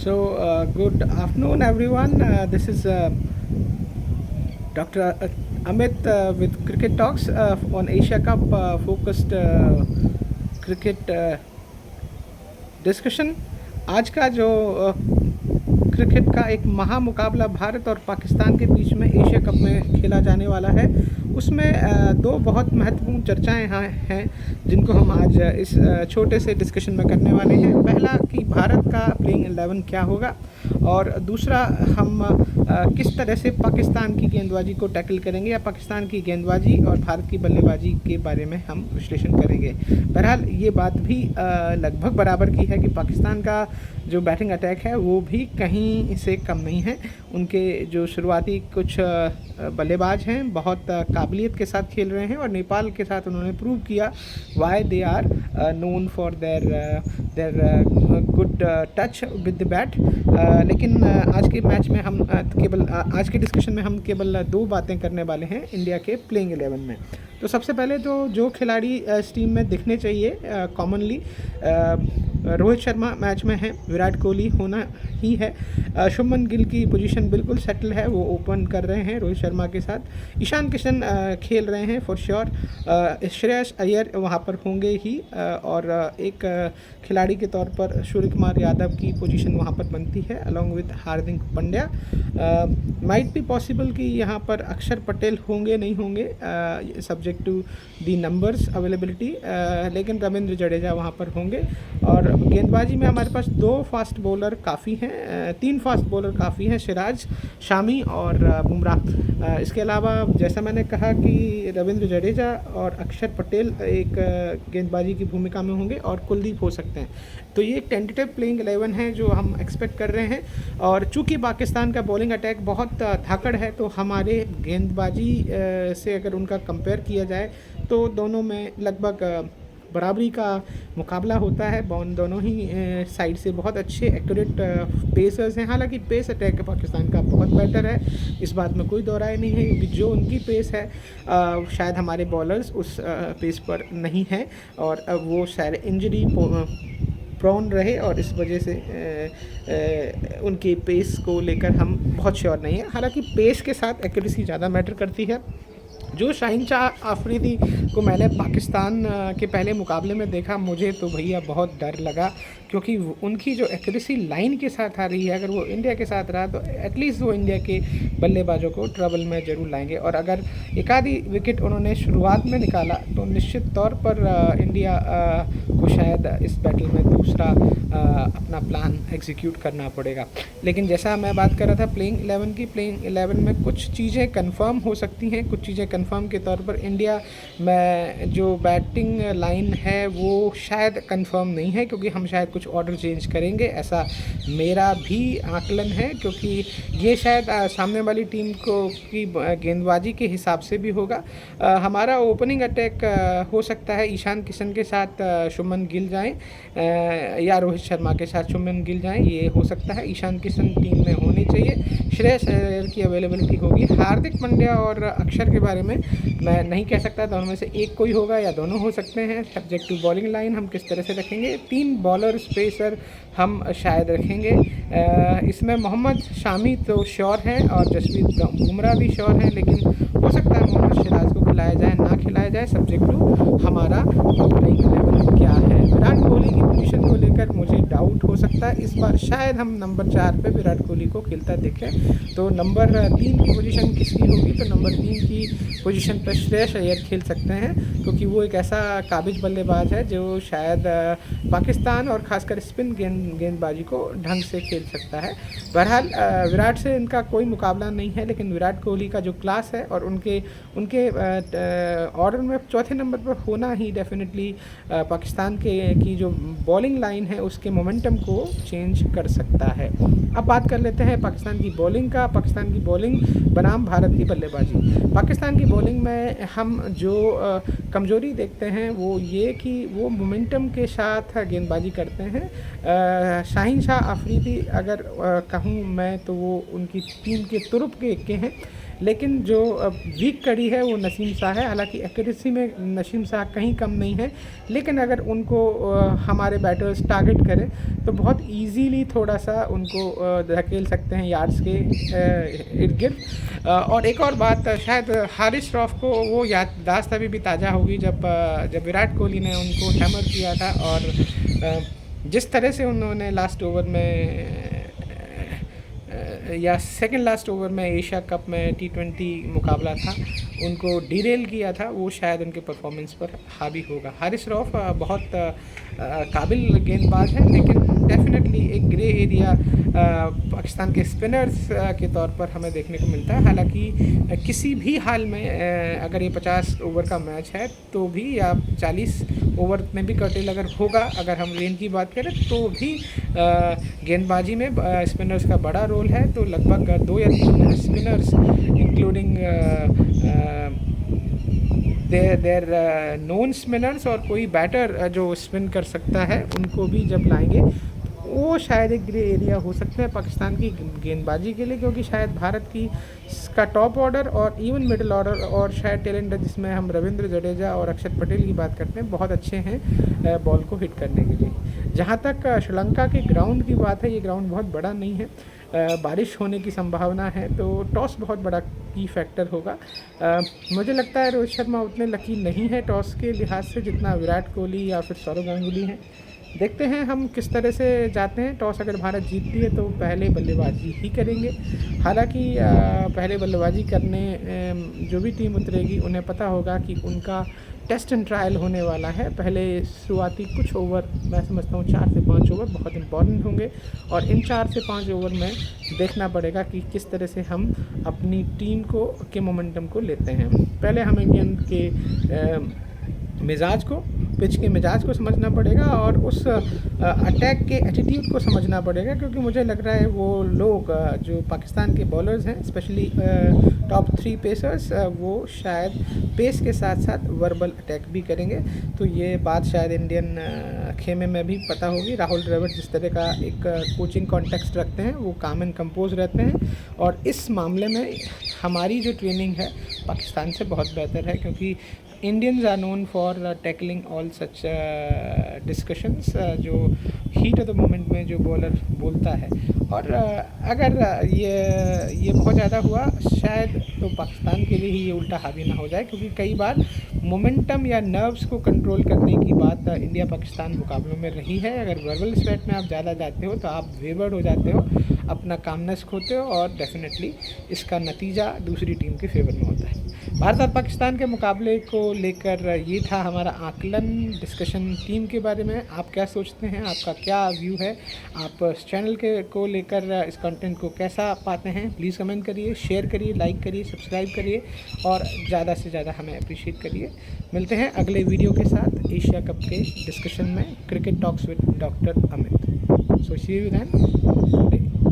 Good afternoon, everyone. This is Dr. Amit with Cricket Talks on Asia Cup focused cricket discussion. आज का जो cricket का एक महामुकाबला भारत और पाकिस्तान के बीच में एशिया कप में खेला जाने वाला है, उसमें दो बहुत महत्वपूर्ण चर्चाएं यहाँ हैं जिनको हम आज इस छोटे से डिस्कशन में करने वाले हैं। पहला कि भारत का प्लेइंग 11 क्या होगा, और दूसरा हम किस तरह से पाकिस्तान की गेंदबाजी को टैकल करेंगे या पाकिस्तान की गेंदबाजी और भारत की बल्लेबाजी के बारे में हम विश्लेषण करेंगे। बहरहाल ये बात भी लगभग बराबर की है कि पाकिस्तान का जो बैटिंग अटैक है वो भी कहीं से कम नहीं है। उनके जो शुरुआती कुछ बल्लेबाज हैं बहुत काबिलियत के साथ खेल रहे हैं, और नेपाल के साथ उन्होंने प्रूव किया why they are known for their good touch with the bat. लेकिन आज के मैच में हम आज के डिस्कशन में हम केवल दो बातें करने वाले हैं इंडिया के प्लेइंग 11 में। तो सबसे पहले तो जो खिलाड़ी इस टीम में दिखने चाहिए कॉमनली, रोहित शर्मा मैच में है, विराट कोहली होना ही है, शुभमन गिल की पोजीशन बिल्कुल सेटल है, वो ओपन कर रहे हैं रोहित शर्मा के साथ, ईशान किशन खेल रहे हैं फॉर श्योर, श्रेयस अय्यर वहाँ पर होंगे ही, और एक खिलाड़ी के तौर पर सूर्य कुमार यादव की पोजीशन वहाँ पर बनती है along with Hardik Pandya. Might be possible कि यहाँ पर अक्षर पटेल होंगे नहीं होंगे, subject to the numbers availability, लेकिन रविंद्र जडेजा वहाँ पर होंगे। और गेंदबाजी में हमारे पास दो फास्ट बॉलर काफ़ी हैं, तीन फास्ट बॉलर काफ़ी हैं, सिराज, शामी और बुमराह। इसके अलावा जैसा मैंने कहा कि रविंद्र जडेजा और अक्षर पटेल एक गेंदबाजी की भूमिका में होंगे, और कुलदीप हो सकते हैं। तो ये एक टेंटेटिव प्लेइंग 11 है जो हम एक्सपेक्ट कर रहे हैं। और चूंकि पाकिस्तान का बॉलिंग अटैक बहुत धाकड़ है, तो हमारे गेंदबाजी से अगर उनका कंपेयर किया जाए तो दोनों में लगभग बराबरी का मुकाबला होता है। दोनों ही साइड से बहुत अच्छे एक्यूरेट पेसर्स हैं। हालांकि पेस अटैक पाकिस्तान का बहुत बेटर है, इस बात में कोई दो राय नहीं है, क्योंकि जो उनकी पेस है शायद हमारे बॉलर्स उस पेस पर नहीं हैं, और वो शायद इंजरी प्रोन रहे, और इस वजह से उनके पेस को लेकर हम बहुत श्योर नहीं है। हालांकि पेस के साथ एक्यूरेसी ज़्यादा मैटर करती है। जो शाहीन शाह अफरीदी को मैंने पाकिस्तान के पहले मुकाबले में देखा, मुझे तो भैया बहुत डर लगा, क्योंकि उनकी जो एक्यूरेसी लाइन के साथ आ रही है, अगर वो इंडिया के साथ रहा तो एटलीस्ट वो इंडिया के बल्लेबाजों को ट्रबल में ज़रूर लाएंगे। और अगर एक आधी विकेट उन्होंने शुरुआत में निकाला तो निश्चित तौर पर इंडिया को शायद इस बैटल में दूसरा अपना प्लान एग्जीक्यूट करना पड़ेगा। लेकिन जैसा मैं बात कर रहा था प्लेइंग 11 की, प्लेइंग 11 में कुछ चीज़ें कंफर्म हो सकती हैं। कुछ चीज़ें कंफर्म के तौर पर इंडिया में जो बैटिंग लाइन है वो शायद कंफर्म नहीं है, क्योंकि हम शायद कुछ ऑर्डर चेंज करेंगे, ऐसा मेरा भी आकलन है, क्योंकि ये शायद सामने वाली टीम को की गेंदबाजी के हिसाब से भी होगा। हमारा ओपनिंग अटैक हो सकता है ईशान किशन के साथ शुभमन गिल जाएं, या रोहित शर्मा के साथ शुभमन गिल जाएं, ये हो सकता है। ईशान किशन टीम में होने चाहिए, श्रेयस अय्यर की अवेलेबिलिटी होगी। हार्दिक पांड्या और अक्षर के बारे में मैं नहीं कह सकता, दोनों में से एक कोई होगा या दोनों हो सकते हैं, सब्जेक्ट टू बॉलिंग लाइन हम किस तरह से रखेंगे। 3 बॉलर स्पेसर हम शायद रखेंगे, इसमें मोहम्मद शामी तो श्योर हैं और जसप्रीत बुमराह भी श्योर हैं, लेकिन हो सकता है मोहम्मद सिराज को खिलाया जाए ना खिलाया जाए, सब्जेक्ट टू हमारा प्लेइंग 11 क्या है। विराट कोहली की पोजीशन को लेकर मुझे डाउट हो सकता है, इस बार शायद हम नंबर 4 पे विराट कोहली को खेलता देखें। तो नंबर 3 की पोजीशन किसकी होगी, तो नंबर 3 की पोजीशन पर श्रेयस अय्यर खेल सकते हैं, क्योंकि वो एक ऐसा काबिज बल्लेबाज है जो शायद पाकिस्तान और ख़ासकर स्पिन गेंदबाजी को ढंग से खेल सकता है। बहरहाल विराट से इनका कोई मुकाबला नहीं है, लेकिन विराट कोहली का जो क्लास है और उनके ऑर्डर में चौथे नंबर पर होना ही डेफिनेटली पाकिस्तान की जो बॉलिंग लाइन है उसके मोमेंटम को चेंज कर सकता है। अब बात कर लेते हैं पाकिस्तान की बॉलिंग का। पाकिस्तान की बॉलिंग बनाम भारत की बल्लेबाजी। पाकिस्तान की बॉलिंग में हम जो कमज़ोरी देखते हैं वो ये कि वो मोमेंटम के साथ गेंदबाजी करते हैं। शाहीन शाह अफरीदी अगर कहूँ मैं तो वो उनकी टीम के तुरुप के हैं, लेकिन जो वीक कड़ी है वो नसीम शाह है। हालांकि एक्यूरेसी में नसीम शाह कहीं कम नहीं है, लेकिन अगर उनको हमारे बैटर्स टारगेट करें तो बहुत इजीली थोड़ा सा उनको धकेल सकते हैं यार्ड्स के इर्द गिर्द। और एक और बात, शायद हारिस रऊफ को वो याददाश्त अभी भी ताज़ा होगी जब विराट कोहली ने उनको हैमर किया था, और जिस तरह से उन्होंने लास्ट ओवर में या सेकंड लास्ट ओवर में एशिया कप में T20 मुकाबला था उनको डिरेल किया था, वो शायद उनके परफॉर्मेंस पर हावी होगा। हारिस रऊफ बहुत काबिल गेंदबाज है, लेकिन डेफिनेटली एक ग्रे एरिया पाकिस्तान के स्पिनर्स के तौर पर हमें देखने को मिलता है। हालांकि किसी भी हाल में अगर ये 50 ओवर का मैच है तो भी, या 40 ओवर में भी कर्टेल अगर होगा, अगर हम रेंज की बात करें तो भी गेंदबाजी में स्पिनर्स का बड़ा रोल है। तो लगभग 2 या 3 स्पिनर्स इंक्लूडिंग देर नॉन स्पिनर्स और कोई बैटर जो स्पिन कर सकता है उनको भी जब लाएंगे वो शायद एक ग्रे एरिया हो सकता है पाकिस्तान की गेंदबाजी के लिए, क्योंकि शायद भारत की का टॉप ऑर्डर और इवन मिडिल ऑर्डर और शायद टेलेंट जिसमें हम रविंद्र जडेजा और अक्षर पटेल की बात करते हैं बहुत अच्छे हैं बॉल को हिट करने के लिए। जहाँ तक श्रीलंका के ग्राउंड की बात है, ये ग्राउंड बहुत बड़ा नहीं है, बारिश होने की संभावना है, तो टॉस बहुत बड़ा की फैक्टर होगा। मुझे लगता है रोहित शर्मा उतने लकी नहीं है टॉस के लिहाज से जितना विराट कोहली या फिर सौरव गांगुली हैं। देखते हैं हम किस तरह से जाते हैं। टॉस अगर भारत जीतती है तो पहले बल्लेबाजी ही करेंगे। हालांकि पहले बल्लेबाजी करने जो भी टीम उतरेगी उन्हें पता होगा कि उनका टेस्ट एंड ट्रायल होने वाला है। पहले शुरुआती कुछ ओवर, मैं समझता हूँ 4 से 5 ओवर बहुत इंपॉर्टेंट होंगे, और इन 4 से 5 ओवर में देखना पड़ेगा कि किस तरह से हम अपनी टीम को के मोमेंटम को लेते हैं। पहले हम इंडियन के मिजाज को, पिच के मिजाज को समझना पड़ेगा और उस अटैक के एटीट्यूड को समझना पड़ेगा, क्योंकि मुझे लग रहा है वो लोग जो पाकिस्तान के बॉलर्स हैं, स्पेशली टॉप 3 पेसर्स, वो शायद पेस के साथ साथ वर्बल अटैक भी करेंगे। तो ये बात शायद इंडियन खेमे में भी पता होगी। राहुल द्रविड़ जिस तरह का एक कोचिंग कॉन्टेक्स्ट रखते हैं, वो काम एंड कंपोज रहते हैं, और इस मामले में हमारी जो ट्रेनिंग है पाकिस्तान से बहुत बेहतर है, क्योंकि Indians are known for tackling all such discussions, जो हीट ऑफ द मोमेंट में जो बॉलर बोलता है। और अगर ये बहुत ज़्यादा हुआ शायद तो पाकिस्तान के लिए ही ये उल्टा हावी ना हो जाए, क्योंकि कई बार मोमेंटम या नर्व्स को कंट्रोल करने की बात इंडिया पाकिस्तान मुकाबलों में रही है। अगर वर्बल स्वेट में आप ज़्यादा जाते हो तो आप वेवर्ड हो जाते हो, अपना कामनेस खोते हो, और डेफिनेटली इसका नतीजा दूसरी टीम के फेवर में होता है। भारत और पाकिस्तान के मुकाबले को लेकर ये था हमारा आकलन डिस्कशन टीम के बारे में। आप क्या सोचते हैं, आपका क्या व्यू है, आप इस चैनल के को लेकर इस कंटेंट को कैसा पाते हैं, प्लीज़ कमेंट करिए, शेयर करिए, लाइक करिए, सब्सक्राइब करिए, और ज़्यादा से ज़्यादा हमें अप्रिशिएट करिए। मिलते हैं अगले वीडियो के साथ एशिया कप के डिस्कशन में, cricket talks with doctor Amit. So see you then.